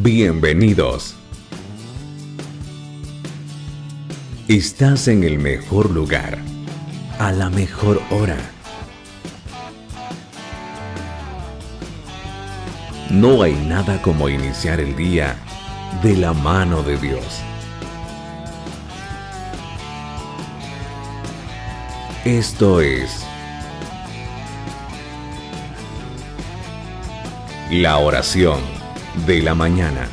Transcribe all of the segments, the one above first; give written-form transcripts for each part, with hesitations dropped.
Bienvenidos. Estás en el mejor lugar, a la mejor hora. No hay nada como iniciar el día de la mano de Dios. Esto es la oración de la mañana.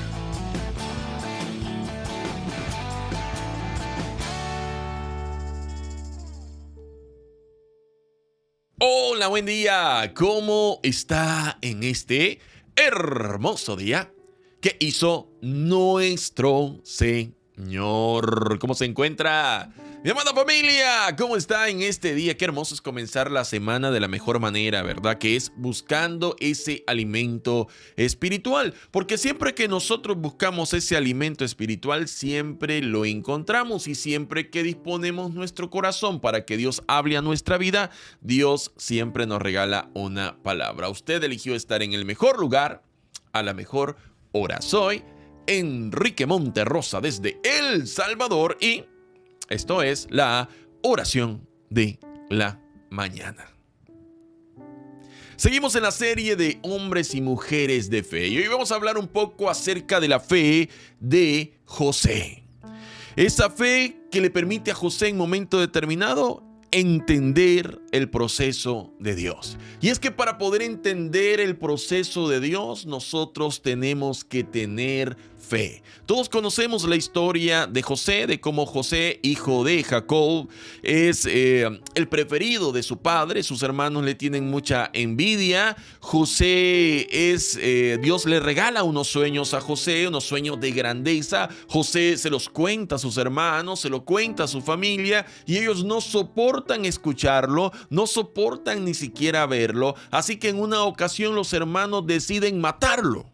Hola, buen día. ¿Cómo está en este hermoso día que hizo nuestro Señor? ¿Cómo se encuentra? Mi amada familia, ¿cómo está en este día? Qué hermoso es comenzar la semana de la mejor manera, ¿verdad? Que es buscando ese alimento espiritual. Porque siempre que nosotros buscamos ese alimento espiritual, siempre lo encontramos. Y siempre que disponemos nuestro corazón para que Dios hable a nuestra vida, Dios siempre nos regala una palabra. Usted eligió estar en el mejor lugar, a la mejor hora. Soy Enrique Monterrosa desde El Salvador y esto es la oración de la mañana. Seguimos en la serie de hombres y mujeres de fe y hoy vamos a hablar un poco acerca de la fe de José. Esa fe que le permite a José en momento determinado entender el proceso de Dios. Y es que para poder entender el proceso de Dios, nosotros tenemos que tener fe. Todos conocemos la historia de José, de cómo José, hijo de Jacob, es el preferido de su padre. Sus hermanos le tienen mucha envidia. José Dios le regala unos sueños a José, unos sueños de grandeza. José se los cuenta a sus hermanos, se lo cuenta a su familia y ellos no soportan escucharlo, no soportan ni siquiera verlo. Así que en una ocasión los hermanos deciden matarlo.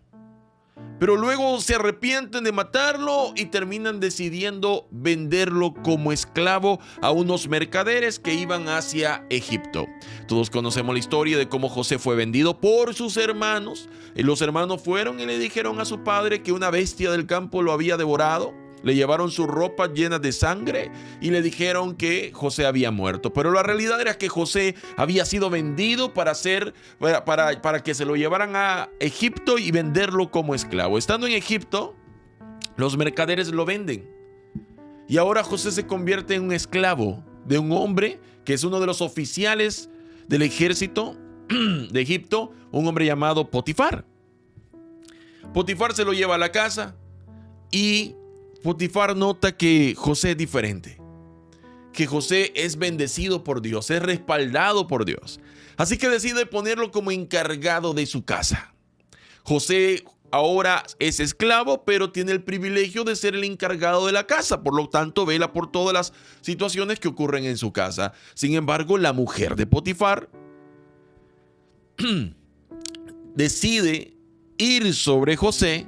Pero luego se arrepienten de matarlo y terminan decidiendo venderlo como esclavo a unos mercaderes que iban hacia Egipto. Todos conocemos la historia de cómo José fue vendido por sus hermanos. Y los hermanos fueron y le dijeron a su padre que una bestia del campo lo había devorado. Le llevaron sus ropas llenas de sangre y le dijeron que José había muerto. Pero la realidad era que José había sido vendido para que se lo llevaran a Egipto y venderlo como esclavo. Estando en Egipto, los mercaderes lo venden. Y ahora José se convierte en un esclavo de un hombre que es uno de los oficiales del ejército de Egipto, un hombre llamado Potifar. Potifar se lo lleva a la casa y Potifar nota que José es diferente, que José es bendecido por Dios, es respaldado por Dios. Así que decide ponerlo como encargado de su casa. José ahora es esclavo, pero tiene el privilegio de ser el encargado de la casa. Por lo tanto, vela por todas las situaciones que ocurren en su casa. Sin embargo, la mujer de Potifar decide ir sobre José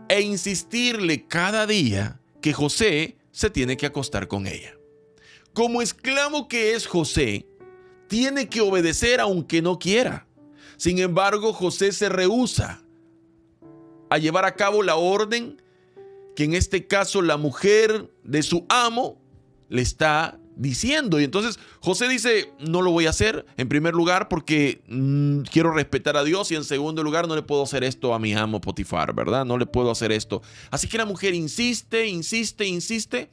e insistirle cada día que José se tiene que acostar con ella. Como esclavo que es José, tiene que obedecer aunque no quiera. Sin embargo, José se rehúsa a llevar a cabo la orden que en este caso la mujer de su amo le está diciendo. Y entonces José dice: no lo voy a hacer, en primer lugar porque quiero respetar a Dios, y en segundo lugar no le puedo hacer esto a mi amo Potifar, ¿verdad? No le puedo hacer esto. Así que la mujer insiste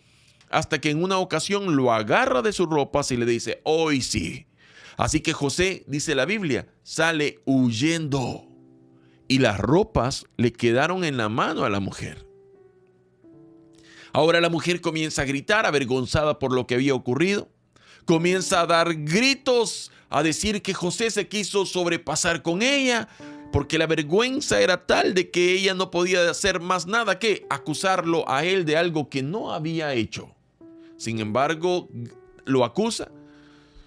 hasta que en una ocasión lo agarra de sus ropas y le dice: hoy sí. Así que José, dice la Biblia, sale huyendo y las ropas le quedaron en la mano a la mujer. Ahora la mujer comienza a gritar, avergonzada por lo que había ocurrido. Comienza a dar gritos, a decir que José se quiso sobrepasar con ella, porque la vergüenza era tal de que ella no podía hacer más nada que acusarlo a él de algo que no había hecho. Sin embargo, lo acusa.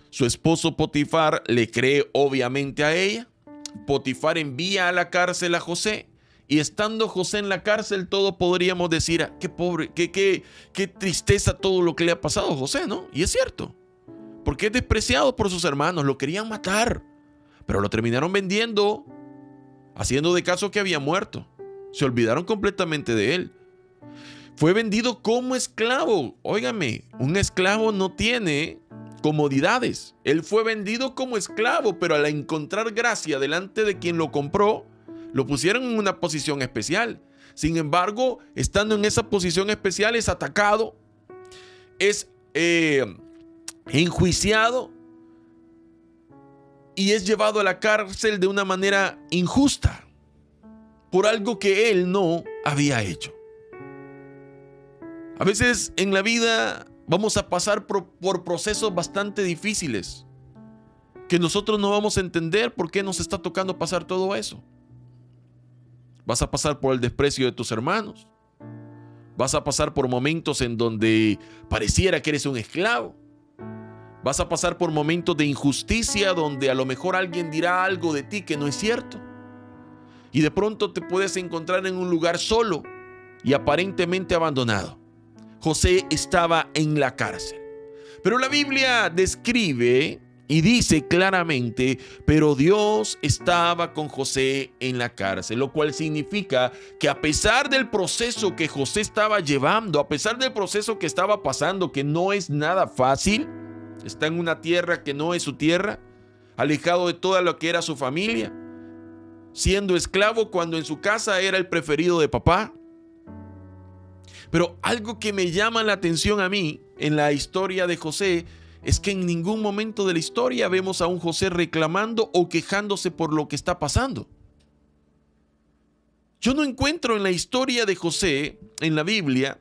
Su esposo Potifar le cree obviamente a ella. Potifar envía a la cárcel a José. Y estando José en la cárcel, todos podríamos decir: qué pobre, qué tristeza todo lo que le ha pasado a José, ¿no? Y es cierto, porque es despreciado por sus hermanos, lo querían matar, pero lo terminaron vendiendo, haciendo de caso que había muerto. Se olvidaron completamente de él. Fue vendido como esclavo. Óigame, un esclavo no tiene comodidades. Él fue vendido como esclavo, pero al encontrar gracia delante de quien lo compró, lo pusieron en una posición especial. Sin embargo, estando en esa posición especial, es atacado, es enjuiciado y es llevado a la cárcel de una manera injusta por algo que él no había hecho. A veces en la vida vamos a pasar por procesos bastante difíciles que nosotros no vamos a entender por qué nos está tocando pasar todo eso. Vas a pasar por el desprecio de tus hermanos. Vas a pasar por momentos en donde pareciera que eres un esclavo. Vas a pasar por momentos de injusticia donde a lo mejor alguien dirá algo de ti que no es cierto. Y de pronto te puedes encontrar en un lugar solo y aparentemente abandonado. José estaba en la cárcel. Pero la Biblia describe y dice claramente, pero Dios estaba con José en la cárcel, lo cual significa que a pesar del proceso que José estaba llevando, a pesar del proceso que estaba pasando, que no es nada fácil, está en una tierra que no es su tierra, alejado de toda lo que era su familia, siendo esclavo cuando en su casa era el preferido de papá. Pero algo que me llama la atención a mí en la historia de José es que en ningún momento de la historia vemos a un José reclamando o quejándose por lo que está pasando. Yo no encuentro en la historia de José, en la Biblia,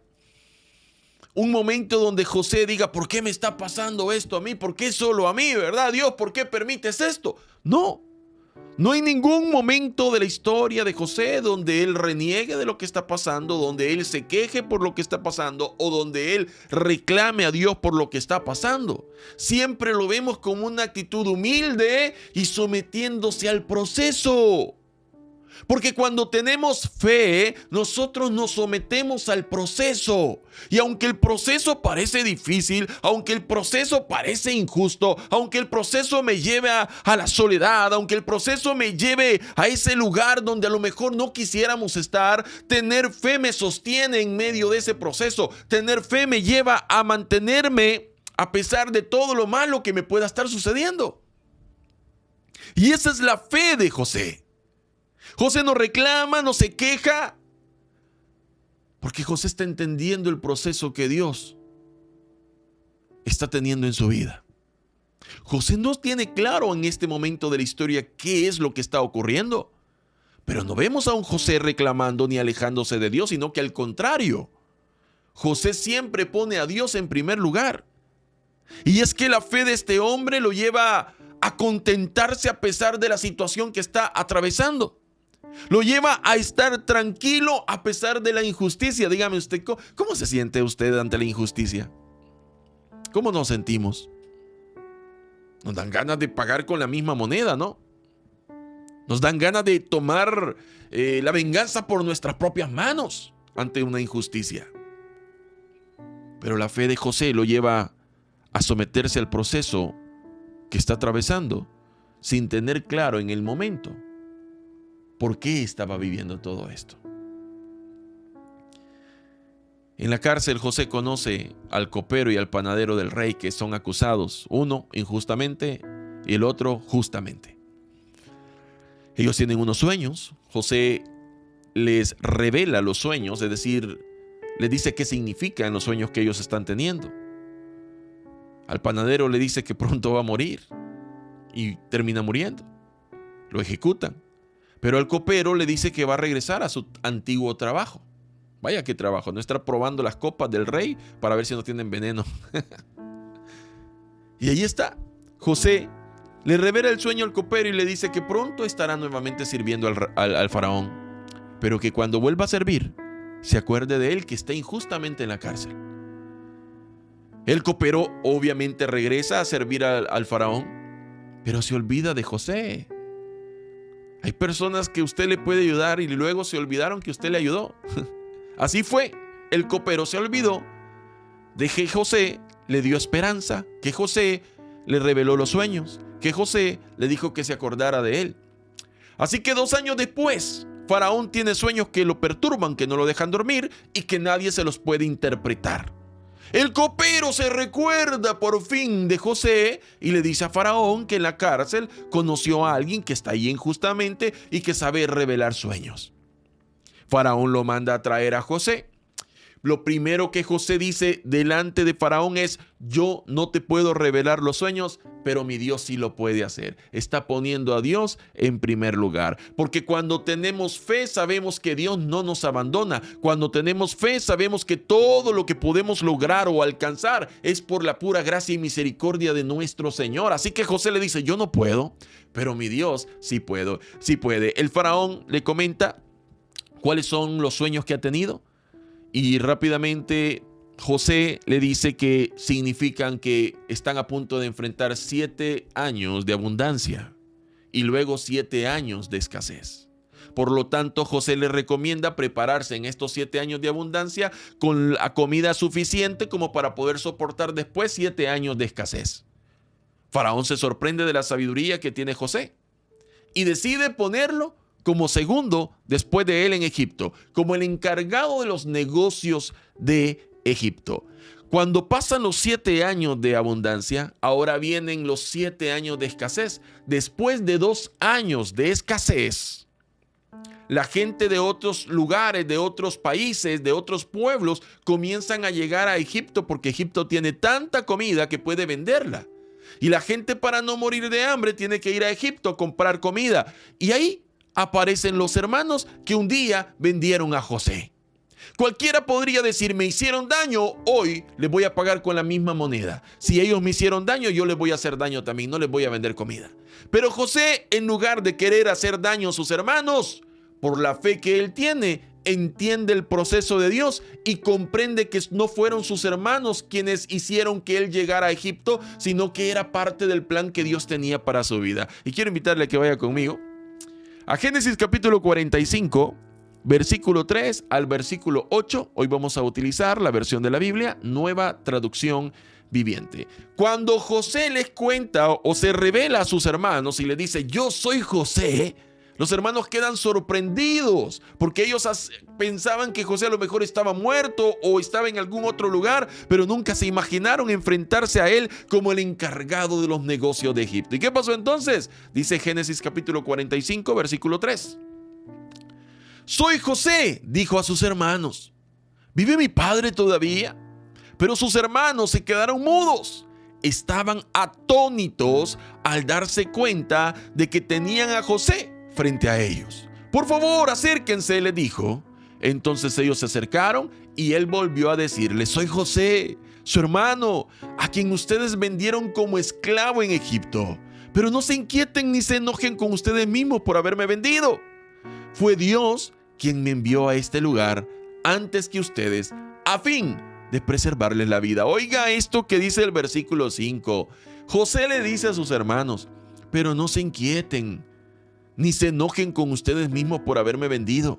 un momento donde José diga, ¿por qué me está pasando esto a mí? ¿Por qué solo a mí, verdad? Dios, ¿por qué permites esto? No hay ningún momento de la historia de José donde él reniegue de lo que está pasando, donde él se queje por lo que está pasando o donde él reclame a Dios por lo que está pasando. Siempre lo vemos con una actitud humilde y sometiéndose al proceso. Porque cuando tenemos fe, nosotros nos sometemos al proceso. Y aunque el proceso parece difícil, aunque el proceso parece injusto, aunque el proceso me lleve a la soledad, aunque el proceso me lleve a ese lugar donde a lo mejor no quisiéramos estar, tener fe me sostiene en medio de ese proceso. Tener fe me lleva a mantenerme a pesar de todo lo malo que me pueda estar sucediendo. Y esa es la fe de José. José no reclama, no se queja, porque José está entendiendo el proceso que Dios está teniendo en su vida. José no tiene claro en este momento de la historia qué es lo que está ocurriendo, pero no vemos a un José reclamando ni alejándose de Dios, sino que al contrario, José siempre pone a Dios en primer lugar. Y es que la fe de este hombre lo lleva a contentarse a pesar de la situación que está atravesando. Lo lleva a estar tranquilo a pesar de la injusticia. Dígame usted, ¿cómo se siente usted ante la injusticia? ¿Cómo nos sentimos? Nos dan ganas de pagar con la misma moneda, ¿no? Nos dan ganas de tomar la venganza por nuestras propias manos ante una injusticia. Pero la fe de José lo lleva a someterse al proceso que está atravesando sin tener claro en el momento por qué estaba viviendo todo esto. En la cárcel José conoce al copero y al panadero del rey, que son acusados, uno injustamente y el otro justamente. Ellos tienen unos sueños. José les revela los sueños, es decir, les dice qué significan los sueños que ellos están teniendo. Al panadero le dice que pronto va a morir y termina muriendo. Lo ejecutan. Pero al copero le dice que va a regresar a su antiguo trabajo. Vaya qué trabajo, no estar probando las copas del rey para ver si no tienen veneno. Y ahí está. José le revela el sueño al copero y le dice que pronto estará nuevamente sirviendo al faraón, pero que cuando vuelva a servir, se acuerde de él que está injustamente en la cárcel. El copero obviamente regresa a servir al faraón, pero se olvida de José. Hay personas que usted le puede ayudar y luego se olvidaron que usted le ayudó. Así fue. El copero se olvidó de que José le dio esperanza, que José le reveló los sueños, que José le dijo que se acordara de él. Así que 2 años después, Faraón tiene sueños que lo perturban, que no lo dejan dormir y que nadie se los puede interpretar. El copero se recuerda por fin de José y le dice a Faraón que en la cárcel conoció a alguien que está ahí injustamente y que sabe revelar sueños. Faraón lo manda a traer a José. Lo primero que José dice delante de Faraón es: yo no te puedo revelar los sueños, pero mi Dios sí lo puede hacer. Está poniendo a Dios en primer lugar. Porque cuando tenemos fe, sabemos que Dios no nos abandona. Cuando tenemos fe, sabemos que todo lo que podemos lograr o alcanzar es por la pura gracia y misericordia de nuestro Señor. Así que José le dice: yo no puedo, pero mi Dios sí puede. El faraón le comenta cuáles son los sueños que ha tenido. Y rápidamente José le dice que significan que están a punto de enfrentar 7 años de abundancia y luego 7 años de escasez. Por lo tanto, José le recomienda prepararse en estos 7 años de abundancia con la comida suficiente como para poder soportar después 7 años de escasez. Faraón se sorprende de la sabiduría que tiene José y decide ponerlo como segundo después de él en Egipto, como el encargado de los negocios de Egipto. Cuando pasan los 7 años de abundancia, ahora vienen los 7 años de escasez. Después de 2 años de escasez, la gente de otros lugares, de otros países, de otros pueblos, comienzan a llegar a Egipto porque Egipto tiene tanta comida que puede venderla. Y la gente, para no morir de hambre, tiene que ir a Egipto a comprar comida. Y ahí aparecen los hermanos que un día vendieron a José. Cualquiera podría decir: me hicieron daño, hoy les voy a pagar con la misma moneda. Si ellos me hicieron daño, yo les voy a hacer daño también, no les voy a vender comida. Pero José, en lugar de querer hacer daño a sus hermanos, por la fe que él tiene, entiende el proceso de Dios y comprende que no fueron sus hermanos quienes hicieron que él llegara a Egipto, sino que era parte del plan que Dios tenía para su vida. Y quiero invitarle a que vaya conmigo a Génesis capítulo 45, versículo 3 al versículo 8. Hoy vamos a utilizar la versión de la Biblia, Nueva Traducción Viviente. Cuando José les cuenta o se revela a sus hermanos y le dice: yo soy José, los hermanos quedan sorprendidos porque ellos pensaban que José a lo mejor estaba muerto o estaba en algún otro lugar, pero nunca se imaginaron enfrentarse a él como el encargado de los negocios de Egipto. ¿Y qué pasó entonces? Dice Génesis capítulo 45, versículo 3. Soy José, dijo a sus hermanos. ¿Vive mi padre todavía? Pero sus hermanos se quedaron mudos. Estaban atónitos al darse cuenta de que tenían a José frente a ellos. Por favor, acérquense, le dijo. Entonces ellos se acercaron y él volvió a decirles: soy José, su hermano, a quien ustedes vendieron como esclavo en Egipto. Pero no se inquieten ni se enojen con ustedes mismos por haberme vendido. Fue Dios quien me envió a este lugar antes que ustedes, a fin de preservarles la vida. Oiga esto que dice el versículo 5. José le dice a sus hermanos: pero no se inquieten ni se enojen con ustedes mismos por haberme vendido.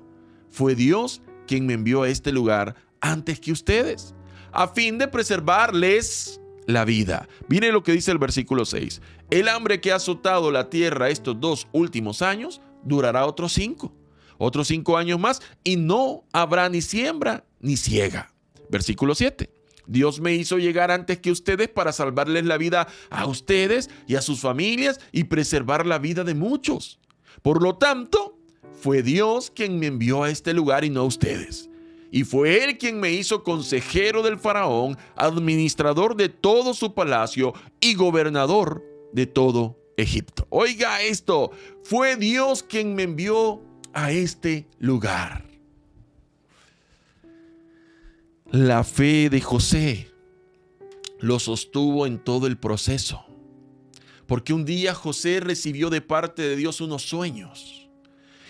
Fue Dios quien me envió a este lugar antes que ustedes, a fin de preservarles la vida. Mire lo que dice el versículo 6. El hambre que ha azotado la tierra estos 2 últimos años durará otros 5 años más, y no habrá ni siembra ni siega. Versículo 7. Dios me hizo llegar antes que ustedes para salvarles la vida a ustedes y a sus familias y preservar la vida de muchos. Por lo tanto, fue Dios quien me envió a este lugar y no ustedes. Y fue Él quien me hizo consejero del faraón, administrador de todo su palacio y gobernador de todo Egipto. Oiga esto, fue Dios quien me envió a este lugar. La fe de José lo sostuvo en todo el proceso, porque un día José recibió de parte de Dios unos sueños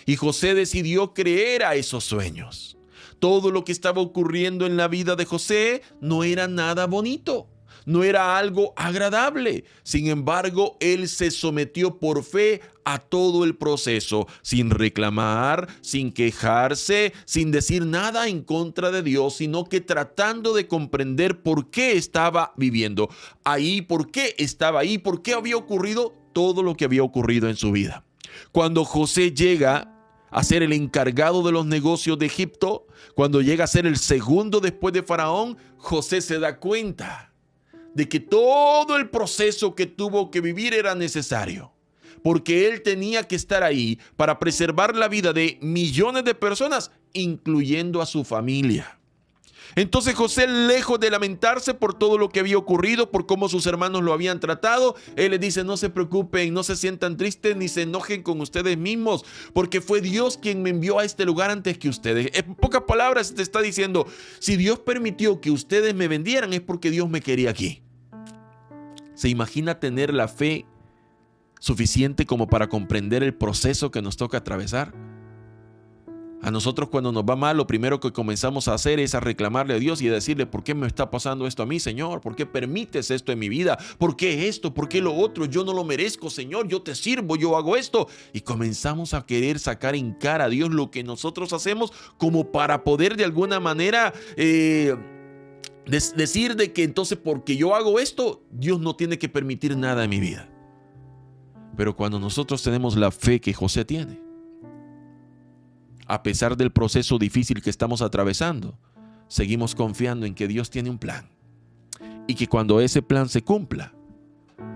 y José decidió creer a esos sueños. Todo lo que estaba ocurriendo en la vida de José no era nada bonito, no era algo agradable. Sin embargo, él se sometió por fe a todo el proceso, sin reclamar, sin quejarse, sin decir nada en contra de Dios, sino que tratando de comprender por qué estaba viviendo ahí, por qué estaba ahí, por qué había ocurrido todo lo que había ocurrido en su vida. Cuando José llega a ser el encargado de los negocios de Egipto, cuando llega a ser el segundo después de Faraón, José se da cuenta de que todo el proceso que tuvo que vivir era necesario, porque él tenía que estar ahí para preservar la vida de millones de personas, incluyendo a su familia. Entonces José, lejos de lamentarse por todo lo que había ocurrido, por cómo sus hermanos lo habían tratado, él les dice: no se preocupen, no se sientan tristes ni se enojen con ustedes mismos, porque fue Dios quien me envió a este lugar antes que ustedes. En pocas palabras te está diciendo: si Dios permitió que ustedes me vendieran, es porque Dios me quería aquí. ¿Se imagina tener la fe suficiente como para comprender el proceso que nos toca atravesar? A nosotros, cuando nos va mal, lo primero que comenzamos a hacer es a reclamarle a Dios y a decirle: ¿por qué me está pasando esto a mí, Señor? ¿Por qué permites esto en mi vida? ¿Por qué esto? ¿Por qué lo otro? Yo no lo merezco, Señor. Yo te sirvo, yo hago esto. Y comenzamos a querer sacar en cara a Dios lo que nosotros hacemos, como para poder de alguna manera decir de que entonces, porque yo hago esto, Dios no tiene que permitir nada en mi vida. Pero cuando nosotros tenemos la fe que José tiene, a pesar del proceso difícil que estamos atravesando, seguimos confiando en que Dios tiene un plan, y que cuando ese plan se cumpla,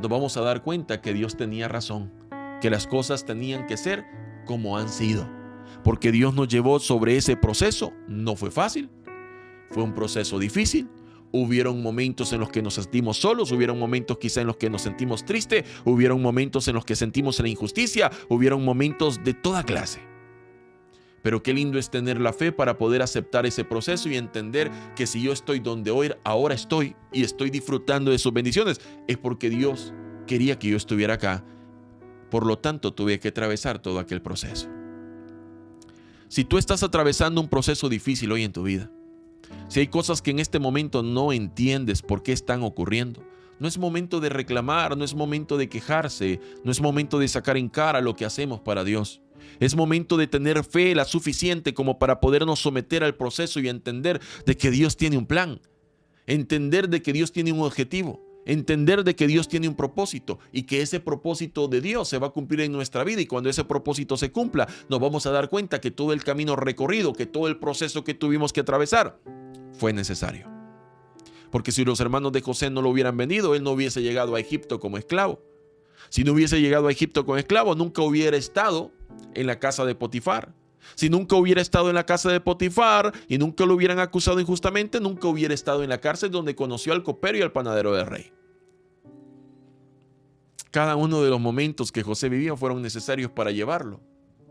nos vamos a dar cuenta que Dios tenía razón, que las cosas tenían que ser como han sido, porque Dios nos llevó sobre ese proceso. No fue fácil, fue un proceso difícil. Hubieron momentos en los que nos sentimos solos, hubieron momentos quizá en los que nos sentimos tristes, hubieron momentos en los que sentimos la injusticia, hubieron momentos de toda clase. Pero qué lindo es tener la fe para poder aceptar ese proceso y entender que si yo estoy donde hoy, ahora estoy, y estoy disfrutando de sus bendiciones, es porque Dios quería que yo estuviera acá. Por lo tanto, tuve que atravesar todo aquel proceso. Si tú estás atravesando un proceso difícil hoy en tu vida, si hay cosas que en este momento no entiendes por qué están ocurriendo, no es momento de reclamar, no es momento de quejarse, no es momento de sacar en cara lo que hacemos para Dios. Es momento de tener fe la suficiente como para podernos someter al proceso y entender de que Dios tiene un plan, entender de que Dios tiene un objetivo, entender de que Dios tiene un propósito y que ese propósito de Dios se va a cumplir en nuestra vida, y cuando ese propósito se cumpla, nos vamos a dar cuenta que todo el camino recorrido, que todo el proceso que tuvimos que atravesar fue necesario. Porque si los hermanos de José no lo hubieran vendido, él no hubiese llegado a Egipto como esclavo. Si no hubiese llegado a Egipto como esclavo, nunca hubiera estado en la casa de Potifar. Si nunca hubiera estado en la casa de Potifar y nunca lo hubieran acusado injustamente, nunca hubiera estado en la cárcel donde conoció al copero y al panadero del rey. Cada uno de los momentos que José vivió fueron necesarios para llevarlo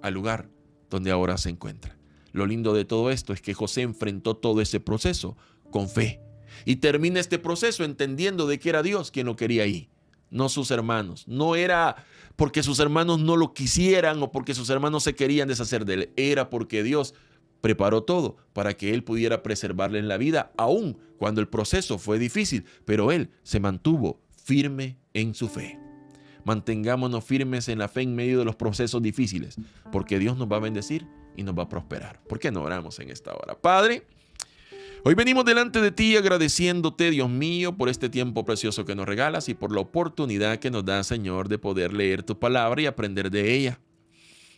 al lugar donde ahora se encuentra. Lo lindo de todo esto es que José enfrentó todo ese proceso con fe y termina este proceso entendiendo de que era Dios quien lo quería ahí, no sus hermanos. No era porque sus hermanos no lo quisieran o porque sus hermanos se querían deshacer de él. Era porque Dios preparó todo para que él pudiera preservarle en la vida, aun cuando el proceso fue difícil. Pero él se mantuvo firme en su fe. Mantengámonos firmes en la fe en medio de los procesos difíciles, porque Dios nos va a bendecir y nos va a prosperar. ¿Por qué no oramos en esta hora? Padre, hoy venimos delante de ti agradeciéndote, Dios mío, por este tiempo precioso que nos regalas y por la oportunidad que nos da, Señor, de poder leer tu palabra y aprender de ella.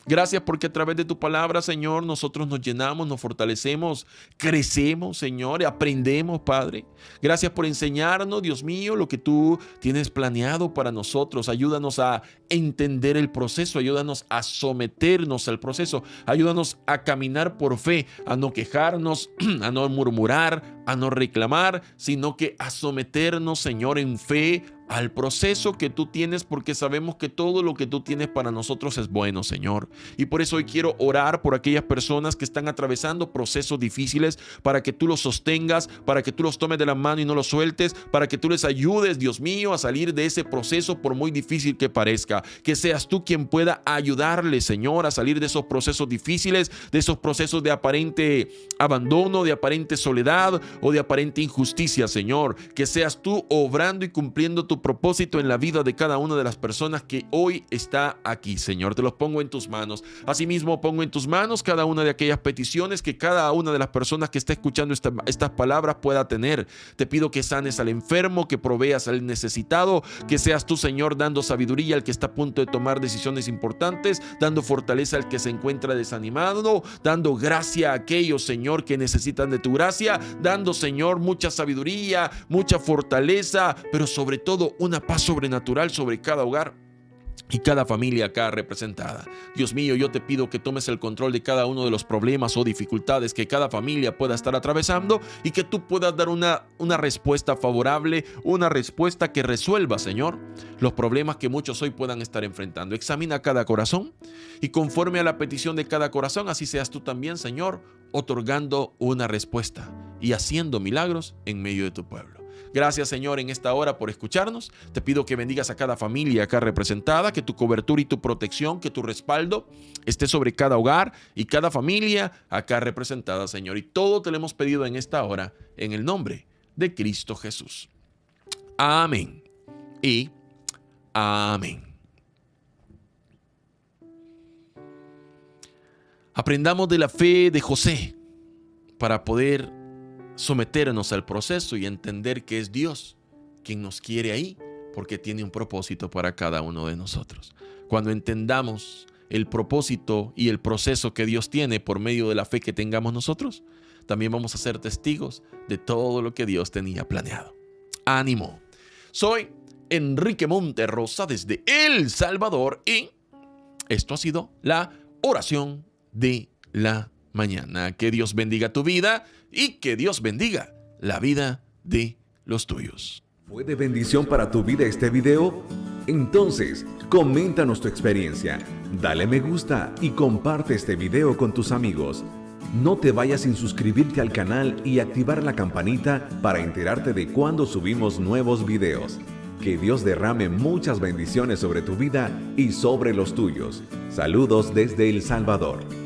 Gracias porque a través de tu palabra, Señor, nosotros nos llenamos, nos fortalecemos, crecemos, Señor, y aprendemos, Padre. Gracias por enseñarnos, Dios mío, lo que tú tienes planeado para nosotros. Ayúdanos a entender el proceso, ayúdanos a someternos al proceso, ayúdanos a caminar por fe, a no quejarnos, a no murmurar, a no reclamar, sino que a someternos, Señor, en fe al proceso que tú tienes, porque sabemos que todo lo que tú tienes para nosotros es bueno, Señor. Y por eso hoy quiero orar por aquellas personas que están atravesando procesos difíciles, para que tú los sostengas, para que tú los tomes de la mano y no los sueltes, para que tú les ayudes, Dios mío, a salir de ese proceso por muy difícil que parezca. Que seas tú quien pueda ayudarles, Señor, a salir de esos procesos difíciles, de esos procesos de aparente abandono, de aparente soledad o de aparente injusticia, Señor. Que seas tú obrando y cumpliendo tu tu propósito en la vida de cada una de las personas que hoy está aquí, Señor. Te los pongo en tus manos. Asimismo, pongo en tus manos cada una de aquellas peticiones que cada una de las personas que está escuchando estas palabras pueda tener. Te pido que sanes al enfermo, que proveas al necesitado, que seas tú, Señor, dando sabiduría al que está a punto de tomar decisiones importantes, dando fortaleza al que se encuentra desanimado, dando gracia a aquellos, Señor, que necesitan de tu gracia, dando, Señor, mucha sabiduría, mucha fortaleza, pero sobre todo una paz sobrenatural sobre cada hogar y cada familia acá representada. Dios mío, yo te pido que tomes el control de cada uno de los problemas o dificultades que cada familia pueda estar atravesando y que tú puedas dar una respuesta favorable, una respuesta que resuelva, Señor, los problemas que muchos hoy puedan estar enfrentando. Examina cada corazón y conforme a la petición de cada corazón, así seas tú también, Señor, otorgando una respuesta y haciendo milagros en medio de tu pueblo. Gracias, Señor, en esta hora por escucharnos. Te pido que bendigas a cada familia acá representada, que tu cobertura y tu protección, que tu respaldo esté sobre cada hogar y cada familia acá representada, Señor. Y todo te lo hemos pedido en esta hora, en el nombre de Cristo Jesús. Amén y amén. Aprendamos de la fe de José para poder someternos al proceso y entender que es Dios quien nos quiere ahí, porque tiene un propósito para cada uno de nosotros. Cuando entendamos el propósito y el proceso que Dios tiene por medio de la fe que tengamos nosotros, también vamos a ser testigos de todo lo que Dios tenía planeado. ¡Ánimo! Soy Enrique Monterrosa desde El Salvador y esto ha sido la oración de la mañana. Que Dios bendiga tu vida y que Dios bendiga la vida de los tuyos. ¿Fue de bendición para tu vida este video? Entonces, coméntanos tu experiencia, dale me gusta y comparte este video con tus amigos. No te vayas sin suscribirte al canal y activar la campanita para enterarte de cuando subimos nuevos videos. Que Dios derrame muchas bendiciones sobre tu vida y sobre los tuyos. Saludos desde El Salvador.